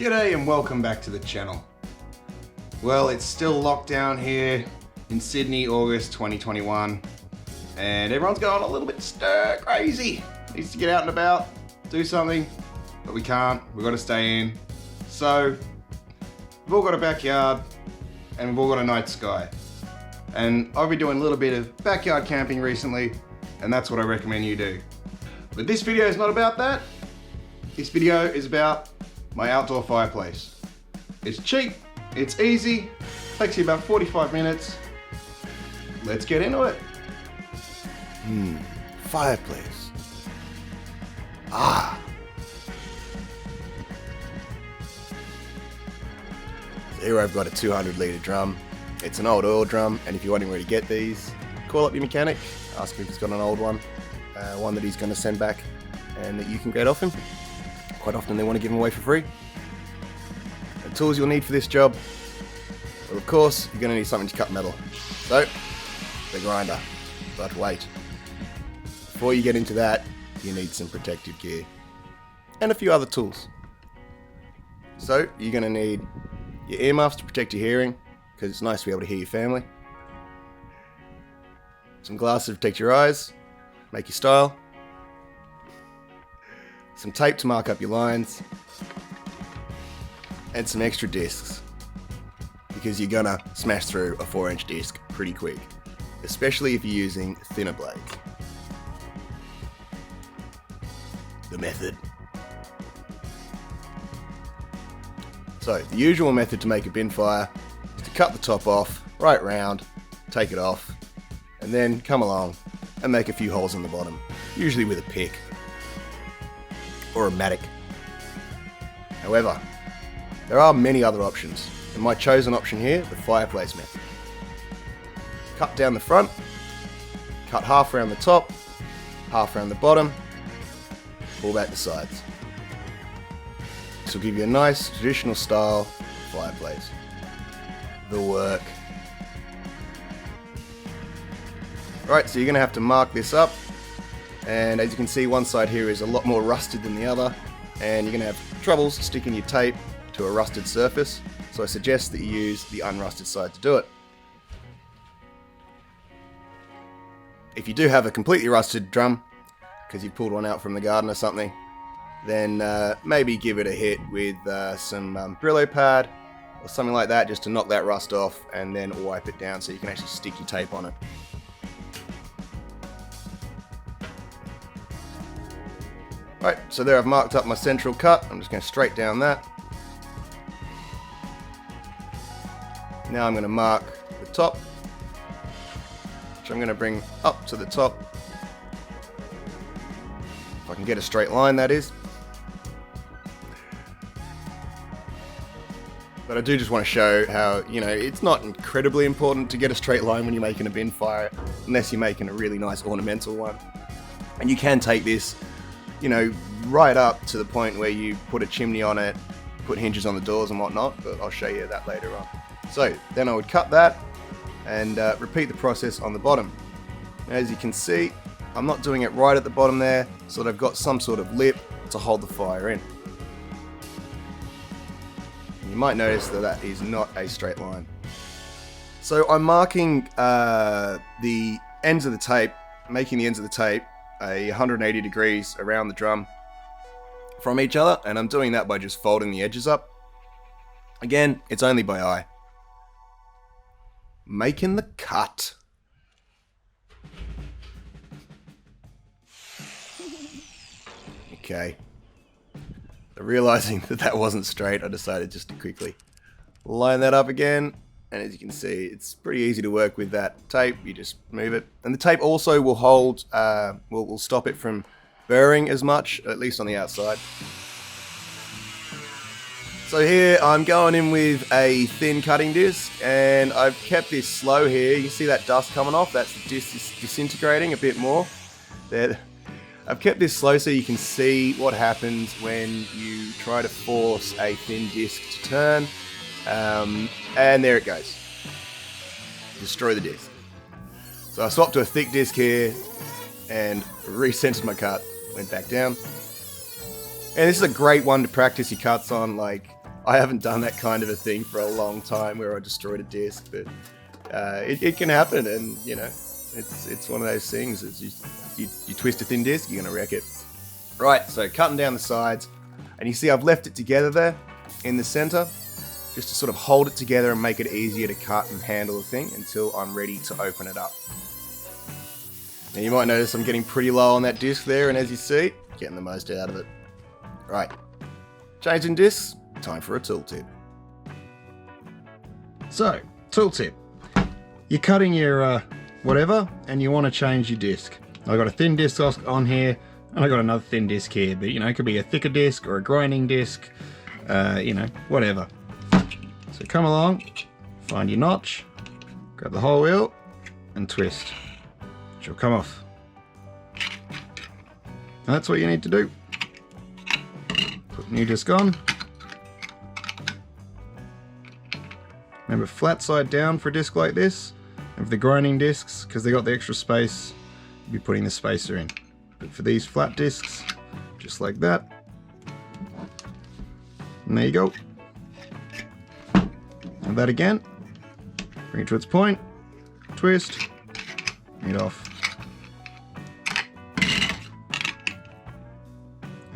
G'day and welcome back to the channel. Well, it's still lockdown here in Sydney, August 2021, and everyone's going a little bit stir crazy. Needs to get out and about, do something, but we can't. We've got to stay in. So we've all got a backyard and we've all got a night sky. And I've been doing a little bit of backyard camping recently, and that's what I recommend you do. But this video is not about that. This video is about my outdoor fireplace. It's cheap, it's easy, takes you about 45 minutes. Let's get into it. Fireplace. So here I've got a 200 litre drum. It's an old oil drum, and if you're wondering where to get these, call up your mechanic, ask him if he's got an old one, one that he's going to send back and that you can get off him. Quite often they want to give them away for free. The tools you'll need for this job, well, of course, you're going to need something to cut metal. So, the grinder. But wait. Before you get into that, you need some protective gear. And a few other tools. So, you're going to need your earmuffs to protect your hearing, because it's nice to be able to hear your family. Some glasses to protect your eyes, make your style. Some tape to mark up your lines, and some extra discs, because you're gonna smash through a 4-inch disc pretty quick, especially if you're using thinner blades. The method. So, the usual method to make a bin fire is to cut the top off, right round, take it off, and then come along and make a few holes in the bottom, usually with a pick or a mattock. However, there are many other options, and my chosen option here, the fireplace method. Cut down the front, cut half around the top, half around the bottom, pull back the sides. This will give you a nice traditional style fireplace. The work. Alright, so you're going to have to mark this up. And as you can see, one side here is a lot more rusted than the other, and you're going to have troubles sticking your tape to a rusted surface, so I suggest that you use the unrusted side to do it. If you do have a completely rusted drum, because you pulled one out from the garden or something, then maybe give it a hit with some Brillo pad or something like that, just to knock that rust off, and then wipe it down so you can actually stick your tape on it. Right, so there I've marked up my central cut. I'm just going to straight down that. Now I'm going to mark the top, which I'm going to bring up to the top. If I can get a straight line, that is. But I do just want to show how, it's not incredibly important to get a straight line when you're making a bin fire, unless you're making a really nice ornamental one. And you can take this right up to the point where you put a chimney on it, put hinges on the doors and whatnot, but I'll show you that later on. So then I would cut that and repeat the process on the bottom. As you can see, I'm not doing it right at the bottom there, so that I've got some sort of lip to hold the fire in. You might notice that that is not a straight line. So I'm marking the ends of the tape, making the ends of the tape 180 degrees around the drum from each other, and I'm doing that by just folding the edges up. Again, it's only by eye. Making the cut. Okay. Realizing that that wasn't straight, I decided just to quickly line that up again. And as you can see, it's pretty easy to work with that tape. You just move it. And the tape also will hold, will stop it from burring as much, at least on the outside. So here I'm going in with a thin cutting disc, and I've kept this slow here. You see that dust coming off? That's the disc disintegrating a bit more. There. I've kept this slow so you can see what happens when you try to force a thin disc to turn. And there it goes. Destroy the disc. So I swapped to a thick disc here and recentered my cut. Went back down. And this is a great one to practice your cuts on. Like, I haven't done that kind of a thing for a long time where I destroyed a disc, but it can happen, and you know, it's one of those things. You twist a thin disc, you're gonna wreck it. Right, so cutting down the sides, and you see I've left it together there in the center, just to sort of hold it together and make it easier to cut and handle the thing until I'm ready to open it up. Now you might notice I'm getting pretty low on that disc there, and as you see, getting the most out of it. Right, changing discs, time for a tooltip. So, tooltip. You're cutting your whatever, and you want to change your disc. I've got a thin disc on here, and I've got another thin disc here, but you know, it could be a thicker disc or a grinding disc, you know, whatever. So come along, find your notch, grab the whole wheel, and twist. She'll come off. And that's what you need to do. Put the new disc on. Remember, flat side down for a disc like this. And for the grinding discs, because they got the extra space, you'll be putting the spacer in. But for these flat discs, just like that. And there you go. And that again. Bring it to its point. Twist. Bring it off.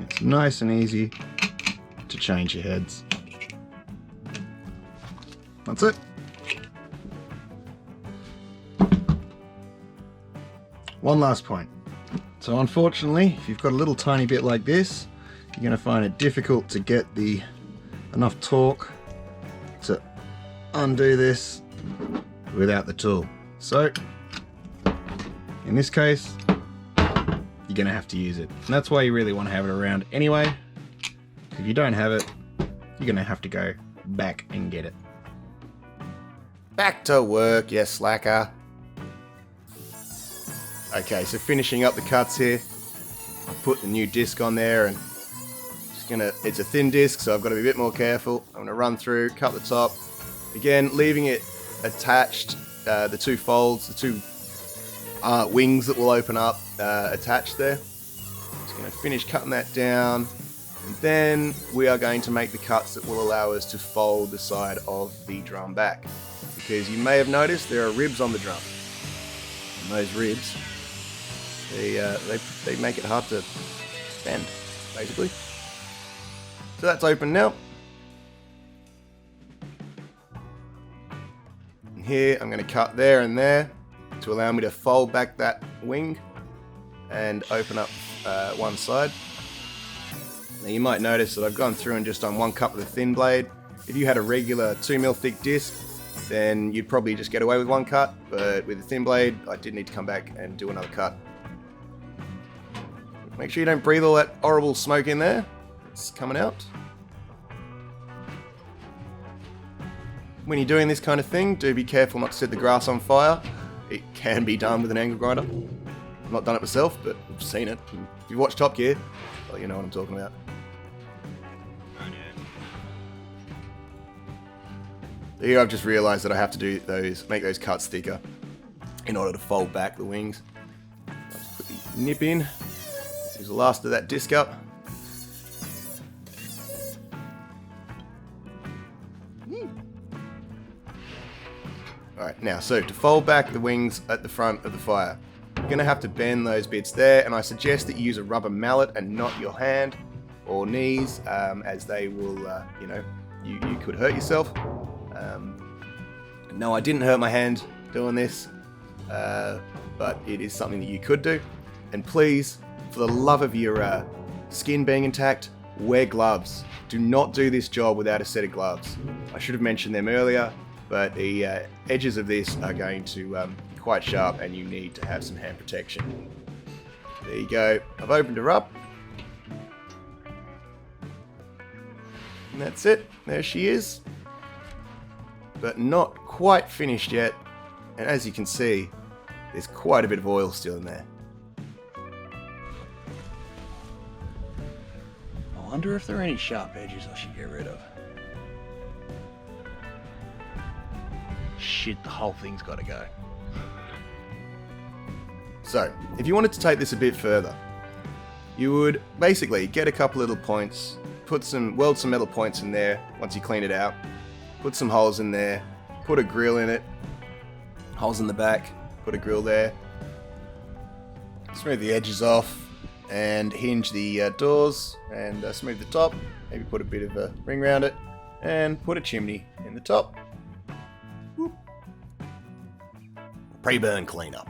It's nice and easy to change your heads. That's it. One last point. So unfortunately, if you've got a little tiny bit like this, you're going to find it difficult to get enough torque to undo this without the tool. So in this case, you're going to have to use it. And that's why you really want to have it around anyway. If you don't have it, you're going to have to go back and get it. Back to work, you slacker. Okay, so finishing up the cuts here. I put the new disc on there, and it's a thin disc, so I've got to be a bit more careful. I'm going to run through, cut the top. Again, leaving it attached, the two folds, the two wings that will open up attached there. Just going to finish cutting that down, and then we are going to make the cuts that will allow us to fold the side of the drum back. Because you may have noticed there are ribs on the drum, and those ribs, they make it hard to bend, basically. So that's open now. And here I'm going to cut there and there to allow me to fold back that wing and open up one side. Now you might notice that I've gone through and just done one cut with a thin blade. If you had a regular 2mm thick disc, then you'd probably just get away with one cut, but with a thin blade, I did need to come back and do another cut. Make sure you don't breathe all that horrible smoke in there. It's coming out. When you're doing this kind of thing, do be careful not to set the grass on fire. It can be done with an angle grinder. I've not done it myself, but I've seen it. If you watch Top Gear, well, you know what I'm talking about. Here I've just realised that I have to make those cuts thicker in order to fold back the wings. I'll just put the nip in. Use the last of that disc up. Alright, now so to fold back the wings at the front of the fire, you're going to have to bend those bits there, and I suggest that you use a rubber mallet and not your hand or knees, as they will, you know, you could hurt yourself. No, I didn't hurt my hand doing this, but it is something that you could do. And please, for the love of your skin being intact, wear gloves. Do not do this job without a set of gloves. I should have mentioned them earlier, but the edges of this are going to be quite sharp, and you need to have some hand protection. There you go. I've opened her up. And that's it. There she is. But not quite finished yet. And as you can see, there's quite a bit of oil still in there. I wonder if there are any sharp edges I should get rid of. Shit, the whole thing's got to go. So, if you wanted to take this a bit further, you would basically get a couple little points weld some metal points in there once you clean it out. Put some holes in there. Put a grill in it. Holes in the back. Put a grill there. Smooth the edges off and hinge the doors and smooth the top. Maybe put a bit of a ring around it and put a chimney in the top. Whoop. Pre-burn cleanup.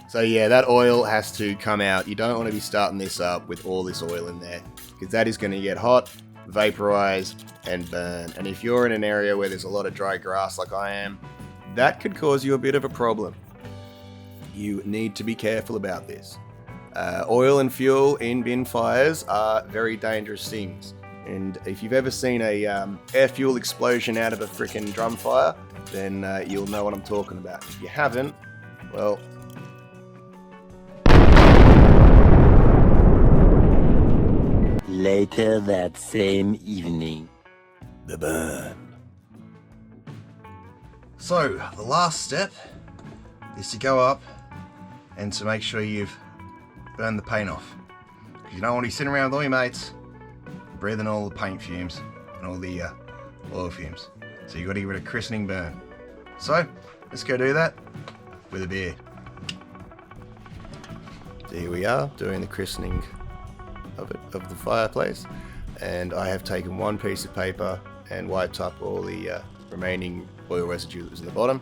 So yeah, that oil has to come out. You don't want to be starting this up with all this oil in there because that is going to get hot, vaporize, and burn. And if you're in an area where there's a lot of dry grass like I am, that could cause you a bit of a problem. You need to be careful about this. Oil and fuel in bin fires are very dangerous things. And if you've ever seen a air fuel explosion out of a frickin' drum fire, then you'll know what I'm talking about. If you haven't, well... Later that same evening. The burn. So, the last step is to go up and to make sure you've burned the paint off. Because you don't want to be sitting around with all your mates breathing all the paint fumes and all the oil fumes. So you've got to get rid of christening burn. So, let's go do that with a beer. So here we are, doing the christening of the fireplace, and I have taken one piece of paper and wiped up all the remaining oil residue that was in the bottom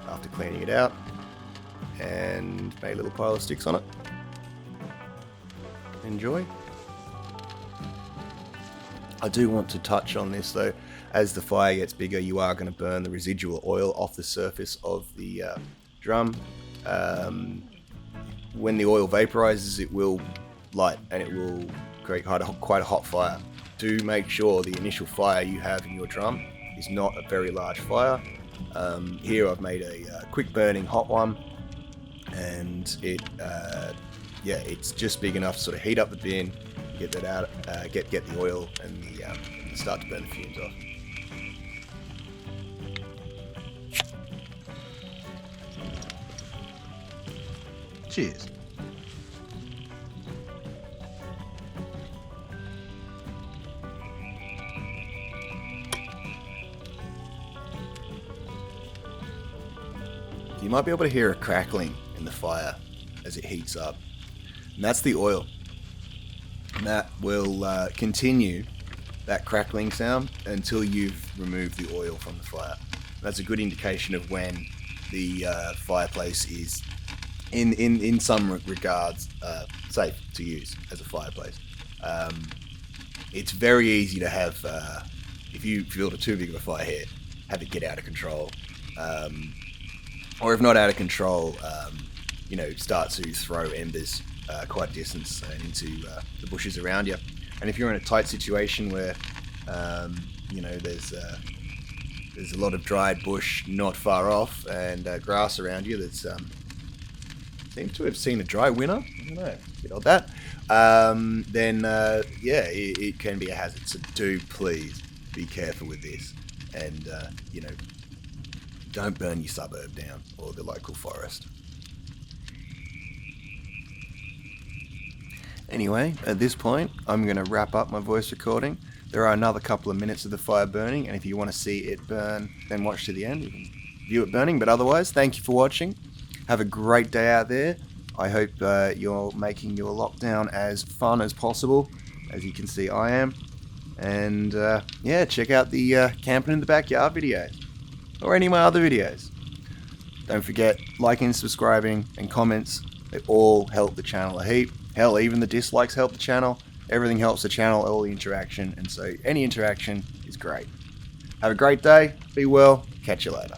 after cleaning it out, and made a little pile of sticks on it. Enjoy. I do want to touch on this though. As the fire gets bigger, you are going to burn the residual oil off the surface of the drum. When the oil vaporizes, it will light and it will create quite a hot fire. Do make sure the initial fire you have in your drum is not a very large fire. Here I've made a quick burning hot one, and it's just big enough to sort of heat up the bin, get that out, get the oil and start to burn the fumes off. Cheers. You might be able to hear a crackling in the fire as it heats up. And that's the oil. And that will continue that crackling sound until you've removed the oil from the fire. That's a good indication of when the fireplace is, in some regards, safe to use as a fireplace. It's very easy to have, if you feel too big of a fire here, have it get out of control. Or if not out of control, start to throw embers quite a distance and into the bushes around you. And if you're in a tight situation where, there's a lot of dried bush not far off and grass around you that's seems to have seen a dry winter. I don't know, a bit odd that. It can be a hazard. So do please be careful with this, and don't burn your suburb down or the local forest. Anyway, at this point, I'm going to wrap up my voice recording. There are another couple of minutes of the fire burning, and if you want to see it burn, then watch to the end. You can view it burning, but otherwise, thank you for watching. Have a great day out there. I hope you're making your lockdown as fun as possible. As you can see, I am. And check out the camping in the backyard videos, or any of my other videos. Don't forget liking, subscribing, and comments. They all help the channel a heap. Hell, even the dislikes help the channel. Everything helps the channel, all the interaction, and so any interaction is great. Have a great day, be well, catch you later.